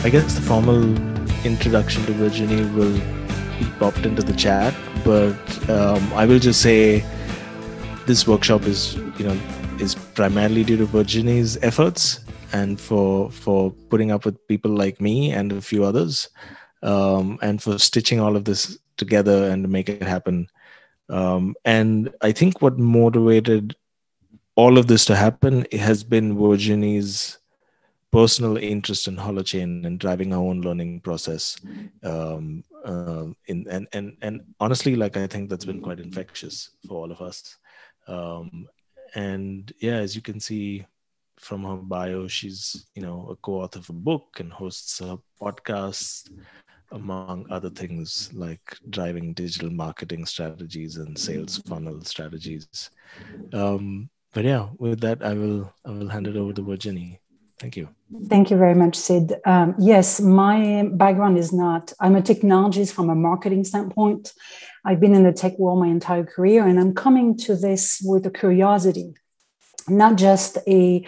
I guess the formal introduction to Virginie will be popped into the chat, but I will just say this workshop is primarily due to Virginie's efforts and for putting up with people like me and a few others, and for stitching all of this together and to make it happen. And I think what motivated all of this to happen has been Virginie's personal interest in Holochain and driving her own learning process. And honestly, like, I think that's been quite infectious for all of us. And yeah, as you can see from her bio, she's a co-author of a book and hosts a podcast, among other things like driving digital marketing strategies and sales funnel strategies. But yeah, with that, I will hand it over to Virginie. Thank you. Thank you very much, Sid. Yes, my background is not, I'm a technologist from a marketing standpoint. I've been in the tech world my entire career, and I'm coming to this with a curiosity, not just a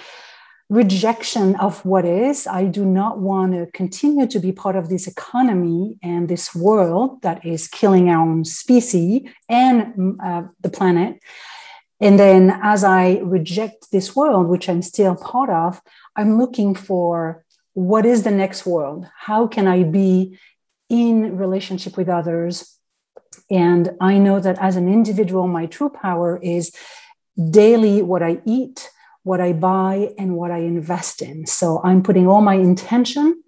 rejection of what is. I do not want to continue to be part of this economy and this world that is killing our own species and the planet. And then as I reject this world, which I'm still part of, I'm looking for what is the next world? How can I be in relationship with others? And I know that as an individual, my true power is daily what I eat, what I buy, and what I invest in. So I'm putting all my intention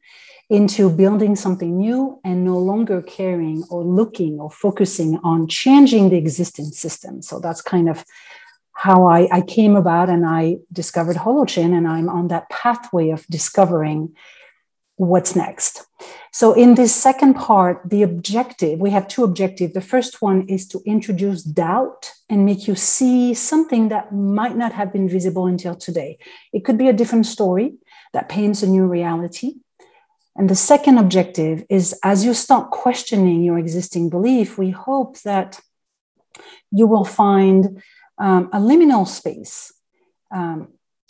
into building something new and no longer caring or looking or focusing on changing the existing system. So that's kind of how I came about, and I discovered Holochain, and I'm on that pathway of discovering what's next. So in this second part, the objective, we have two objectives. The first one is to introduce doubt and make you see something that might not have been visible until today. It could be a different story that paints a new reality. And the second objective is, as you start questioning your existing belief, we hope that you will find a liminal space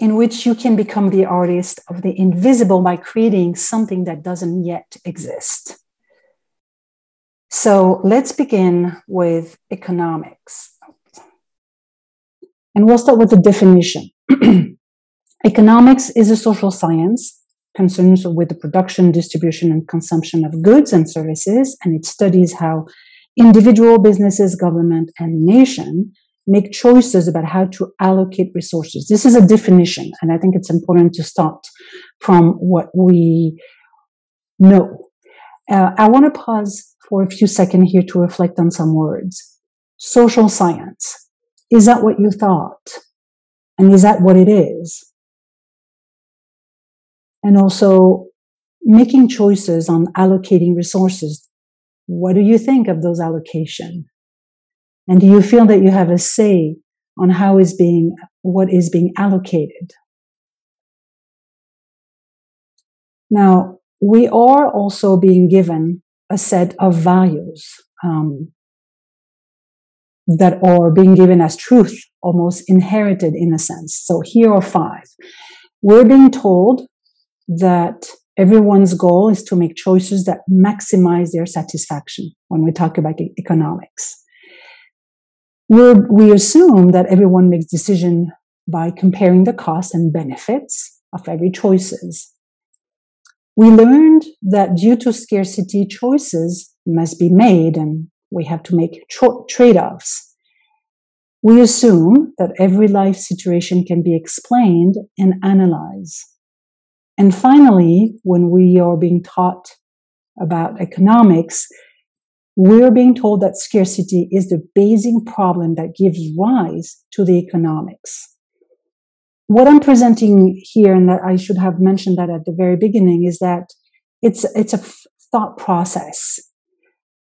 in which you can become the artist of the invisible by creating something that doesn't yet exist. So let's begin with economics. And we'll start with the definition. Economics is a social science concerned with the production, distribution, and consumption of goods and services, and it studies how individual, businesses, government, and nation make choices about how to allocate resources. This is a definition, and I think it's important to start from what we know. I want to pause for a few seconds here to reflect on some words. Social science. Is that what you thought? And is that what it is? And also, making choices on allocating resources. What do you think of those allocations? And do you feel that you have a say on what is being allocated? Now, we are also being given a set of values that are being given as truth, almost inherited in a sense. So here are 5. We're being told that everyone's goal is to make choices that maximize their satisfaction when we talk about economics. We assume that everyone makes decisions by comparing the costs and benefits of every choices. We learned that due to scarcity, choices must be made and we have to make trade-offs. We assume that every life situation can be explained and analyzed. And finally, when we are being taught about economics, we're being told that scarcity is the basic problem that gives rise to the economics. What I'm presenting here, and that I should have mentioned that at the very beginning, is that it's a thought process.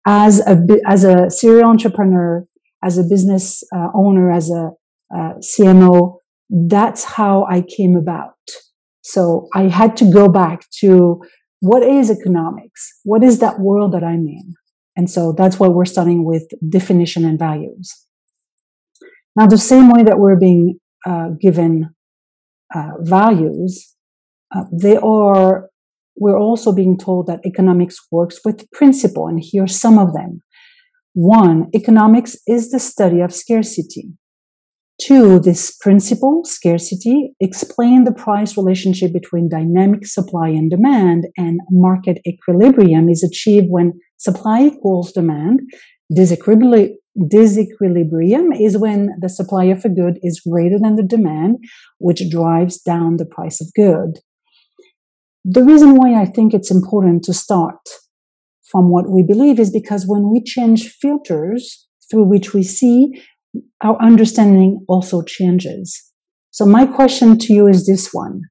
As a serial entrepreneur, as a business owner, as a CMO, that's how I came about. So I had to go back to what is economics? What is that world that I'm in? And so that's why we're starting with definition and values. Now, the same way that we're being given values, they are we're also being told that economics works with principle, and here are some of them. 1, economics is the study of scarcity. 2, this principle, scarcity, explain the price relationship between dynamic supply and demand, and market equilibrium is achieved when supply equals demand. Disequilibrium is when the supply of a good is greater than the demand, which drives down the price of good. The reason why I think it's important to start from what we believe is because when we change filters through which we see, our understanding also changes. So my question to you is this one.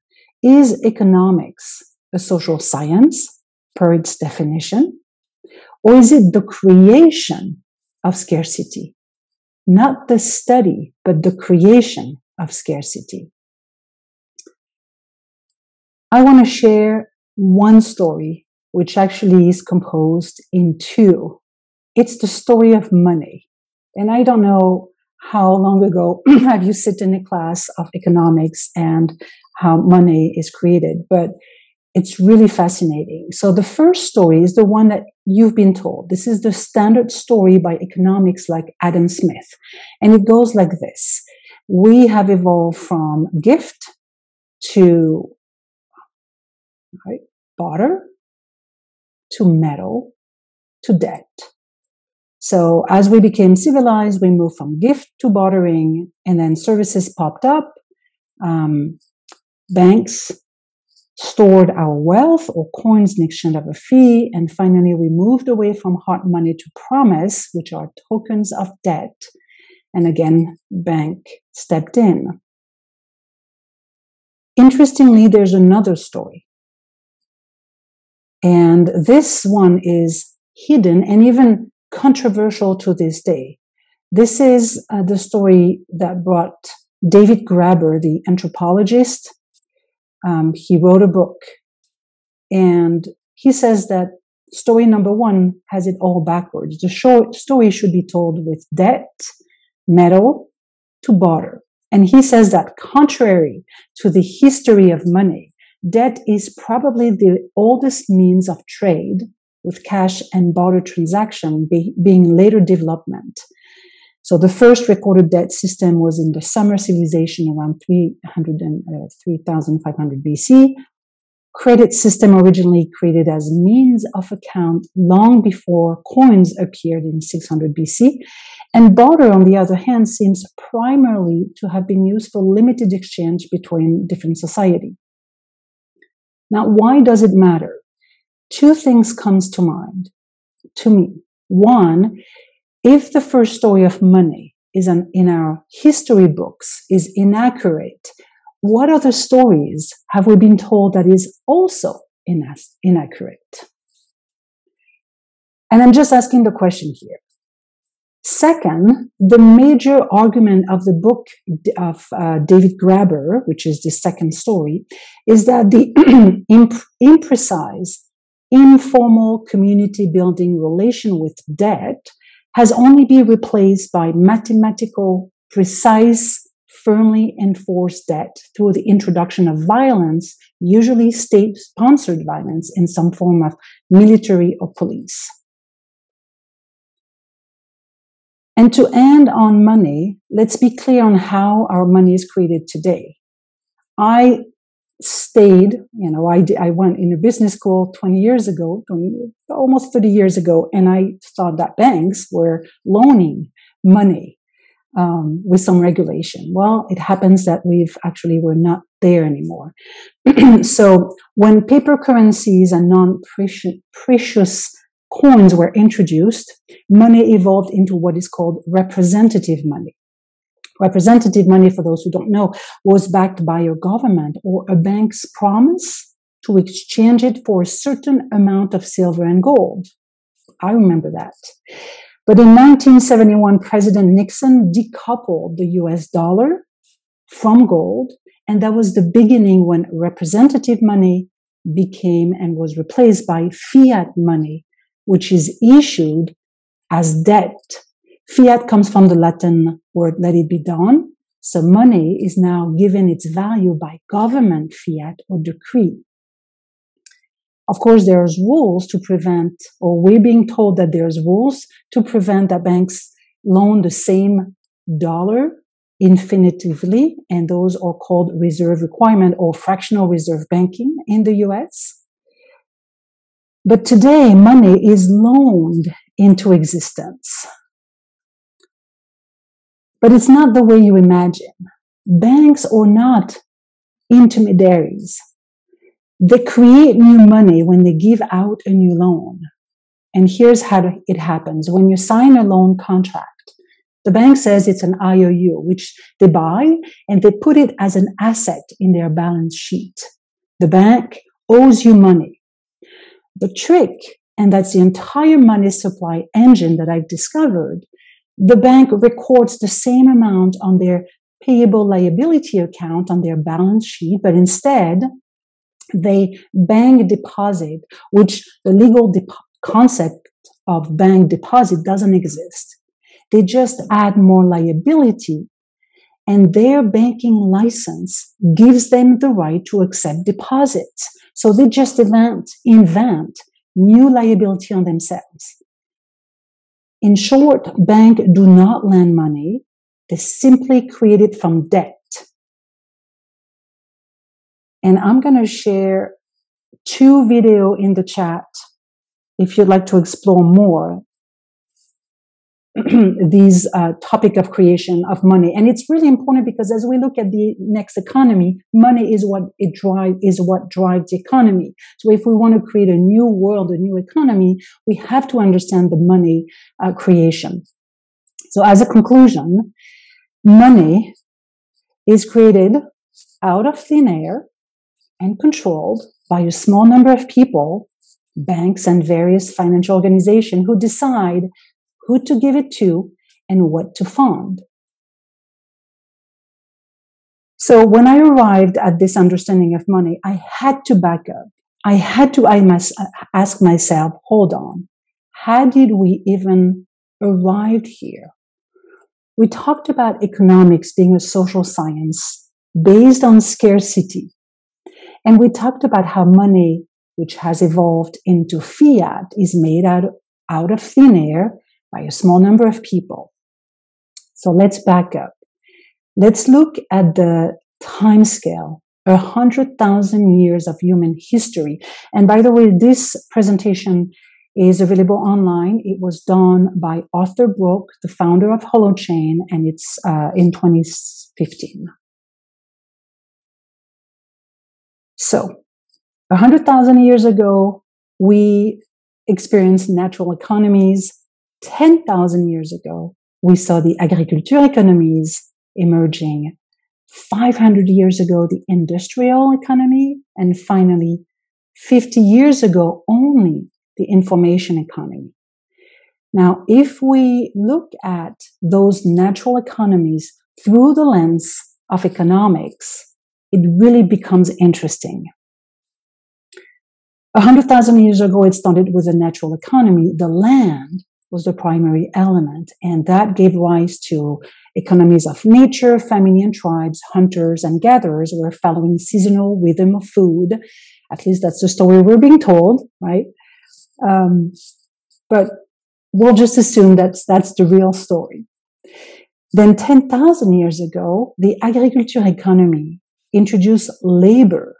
Is economics a social science per its definition? Or is it the creation of scarcity? Not the study, but the creation of scarcity. I want to share one story, which actually is composed in 2. It's the story of money. And I don't know how long ago have you sit in a class of economics and how money is created, but it's really fascinating. So the first story is the one that you've been told. This is the standard story by economics like Adam Smith. And it goes like this. We have evolved from gift to barter, to metal, to debt. So as we became civilized, we moved from gift to bartering, and then services popped up. Banks stored our wealth or coins in exchange of a fee. And finally, we moved away from hard money to promise, which are tokens of debt. And again, bank stepped in. Interestingly, there's another story. And this one is hidden and even controversial to this day. This is the story that brought David Graeber, the anthropologist. He wrote a book, and he says that story number 1 has it all backwards. The short story should be told with debt, metal, to barter. And he says that contrary to the history of money, debt is probably the oldest means of trade, with cash and barter transaction being later development. So the first recorded debt system was in the Sumer civilization around 3500 BC. Credit system originally created as means of account long before coins appeared in 600 BC. And barter, on the other hand, seems primarily to have been used for limited exchange between different societies. Now, why does it matter? 2 things comes to mind to me. 1, if the first story of money is in our history books is inaccurate, what other stories have we been told that is also inaccurate? And I'm just asking the question here. Second, the major argument of the book of David Graeber, which is the second story, is that the imprecise, informal community building relation with debt has only been replaced by mathematical, precise, firmly enforced debt through the introduction of violence, usually state-sponsored violence in some form of military or police. And to end on money, let's be clear on how our money is created today. I stayed, I went in a business school 20 years ago, almost 30 years ago, and I thought that banks were loaning money with some regulation. Well, it happens that we're not there anymore. So when paper currencies and non-precious coins were introduced, money evolved into what is called representative money. Representative money, for those who don't know, was backed by a government or a bank's promise to exchange it for a certain amount of silver and gold. I remember that. But in 1971, President Nixon decoupled the US dollar from gold, and that was the beginning when representative money became and was replaced by fiat money, which is issued as debt. Fiat comes from the Latin word let it be done. So money is now given its value by government fiat or decree. Of course, there's rules to prevent, or we're being told that there's rules to prevent that banks loan the same dollar infinitively, and those are called reserve requirement or fractional reserve banking in the US. But today, money is loaned into existence. But it's not the way you imagine. Banks are not intermediaries. They create new money when they give out a new loan. And here's how it happens. When you sign a loan contract, the bank says it's an IOU, which they buy, and they put it as an asset in their balance sheet. The bank owes you money. The trick, and that's the entire money supply engine that I've discovered, the bank records the same amount on their payable liability account on their balance sheet, but instead they bank deposit, which the legal concept of bank deposit doesn't exist. They just add more liability, and their banking license gives them the right to accept deposits. So they just invent new liability on themselves. In short, banks do not lend money. They simply create it from debt. And I'm going to share 2 videos in the chat if you'd like to explore more these topic of creation of money. And it's really important because as we look at the next economy, money is what drives the economy. So if we want to create a new world, a new economy, we have to understand the money creation. So as a conclusion, money is created out of thin air and controlled by a small number of people, banks and various financial organizations who decide who to give it to and what to fund. So when I arrived at this understanding of money, I had to back up. I must ask myself, hold on, how did we even arrive here? We talked about economics being a social science based on scarcity. And we talked about how money, which has evolved into fiat, is made out of thin air by a small number of people. So let's back up. Let's look at the time scale, 100,000 years of human history. And by the way, this presentation is available online. It was done by Arthur Brooke, the founder of Holochain, and it's in 2015. So 100,000 years ago, we experienced natural economies. 10,000 years ago, we saw the agriculture economies emerging. 500 years ago, the industrial economy. And finally, 50 years ago, only the information economy. Now, if we look at those natural economies through the lens of economics, it really becomes interesting. 100,000 years ago, it started with a natural economy. The land was the primary element, and that gave rise to economies of nature. Family and tribes, hunters and gatherers were following seasonal rhythm of food. At least that's the story we're being told, right? But we'll just assume that's the real story. Then 10,000 years ago, the agriculture economy introduced labor.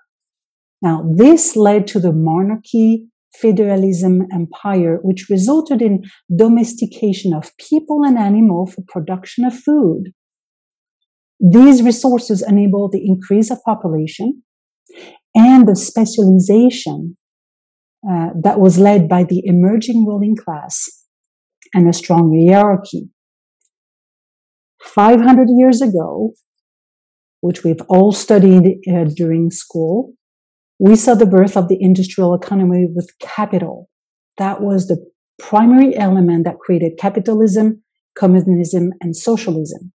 Now, this led to the monarchy, federalism empire, which resulted in domestication of people and animals for production of food. These resources enabled the increase of population and the specialization that was led by the emerging ruling class and a strong hierarchy. 500 years ago, which we've all studied during school, we saw the birth of the industrial economy with capital. That was the primary element that created capitalism, communism, and socialism.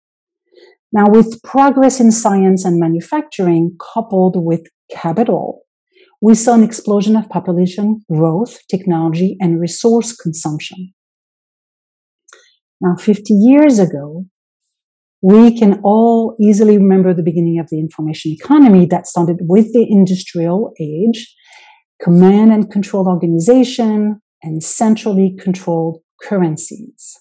Now, with progress in science and manufacturing coupled with capital, we saw an explosion of population growth, technology, and resource consumption. Now, 50 years ago, we can all easily remember the beginning of the information economy that started with the industrial age, command and control organization, and centrally controlled currencies.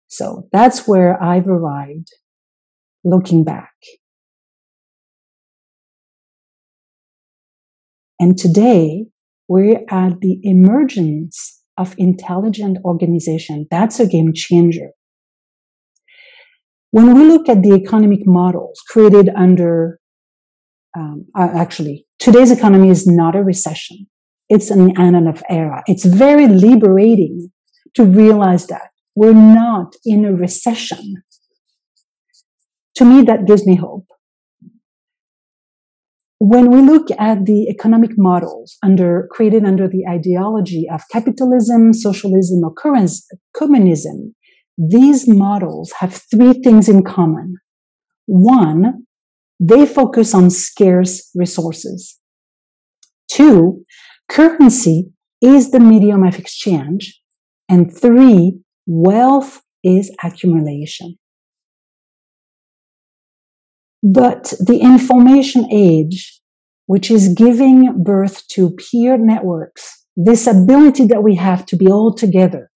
So that's where I've arrived looking back. And today, we're at the emergence of intelligent organization. That's a game changer. When we look at the economic models created under, today's economy is not a recession. It's an analog era. It's very liberating to realize that we're not in a recession. To me, that gives me hope. When we look at the economic models created under the ideology of capitalism, socialism, or communism, these models have three things in common. One, they focus on scarce resources. Two, currency is the medium of exchange. And three, wealth is accumulation. But the information age, which is giving birth to peer networks, this ability that we have to be all together,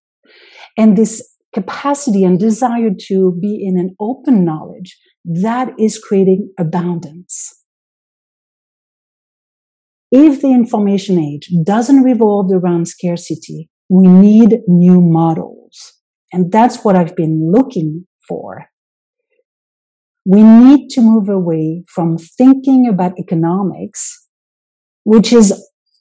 and this capacity and desire to be in an open knowledge, that is creating abundance. If the information age doesn't revolve around scarcity, we need new models. And that's what I've been looking for. We need to move away from thinking about economics, which is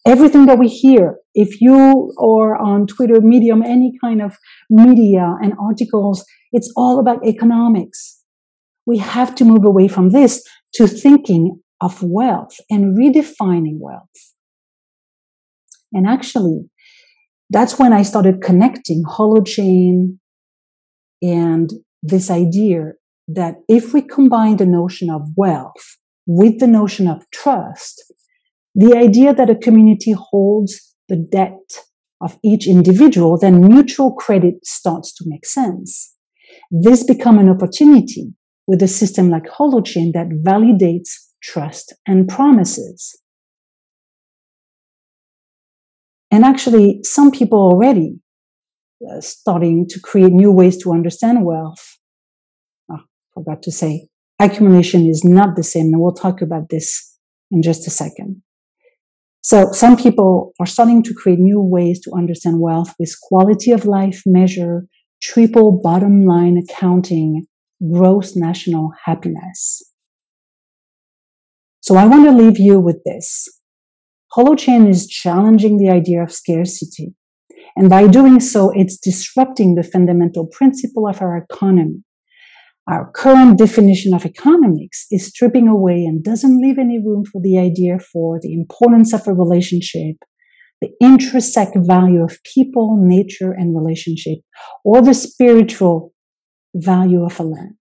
everything that we hear. If you are on Twitter, Medium, any kind of media and articles, it's all about economics. We have to move away from this to thinking of wealth and redefining wealth. And actually, that's when I started connecting Holochain and this idea that if we combine the notion of wealth with the notion of trust, the idea that a community holds the debt of each individual, then mutual credit starts to make sense. This becomes an opportunity with a system like Holochain that validates trust and promises. And actually, some people already starting to create new ways to understand wealth. Forgot to say, accumulation is not the same, and we'll talk about this in just a second. So some people are starting to create new ways to understand wealth with quality of life measure, triple bottom line accounting, gross national happiness. So I want to leave you with this. Holochain is challenging the idea of scarcity. And by doing so, it's disrupting the fundamental principle of our economy. Our current definition of economics is stripping away and doesn't leave any room for the idea for the importance of a relationship, the intrinsic value of people, nature, and relationship, or the spiritual value of a land.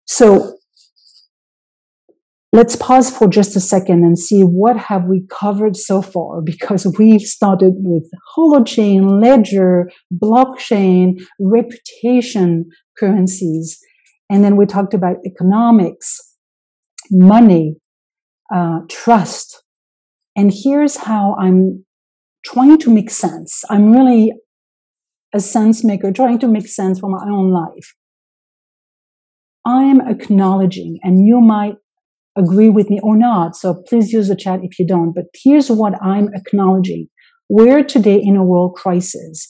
So let's pause for just a second and see what have we covered so far, because we've started with Holochain, ledger, blockchain, reputation currencies, and then we talked about economics, money, trust. And here's how I'm trying to make sense. I'm really a sense maker, trying to make sense for my own life. I'm acknowledging, and you might agree with me or not, so please use the chat if you don't, but here's what I'm acknowledging. We're today in a world crisis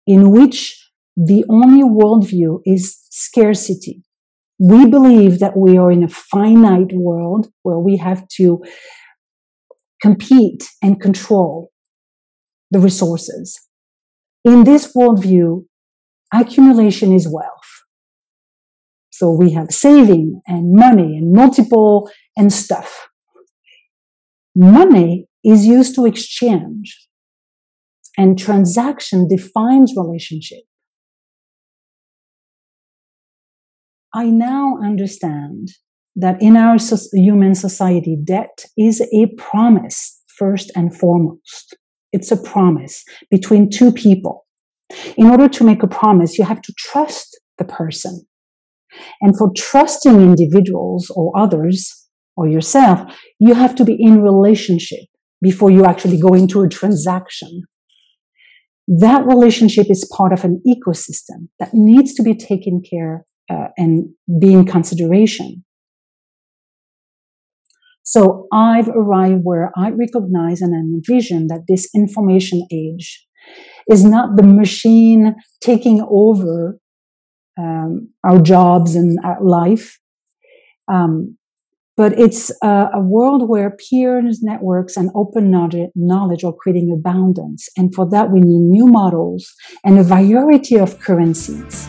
in which the only worldview is scarcity. We believe that we are in a finite world where we have to compete and control the resources. In this worldview, accumulation is wealth. So we have saving and money and multiple and stuff. Money is used to exchange, and transaction defines relationship. I now understand that in our human society, debt is a promise first and foremost. It's a promise between two people. In order to make a promise, you have to trust the person. And for trusting individuals or others, or yourself, you have to be in relationship before you actually go into a transaction. That relationship is part of an ecosystem that needs to be taken care and be in consideration. So I've arrived where I recognize and envision that this information age is not the machine taking over our jobs and our life, but it's a world where peers, networks, and open knowledge are creating abundance. And for that, we need new models and a variety of currencies.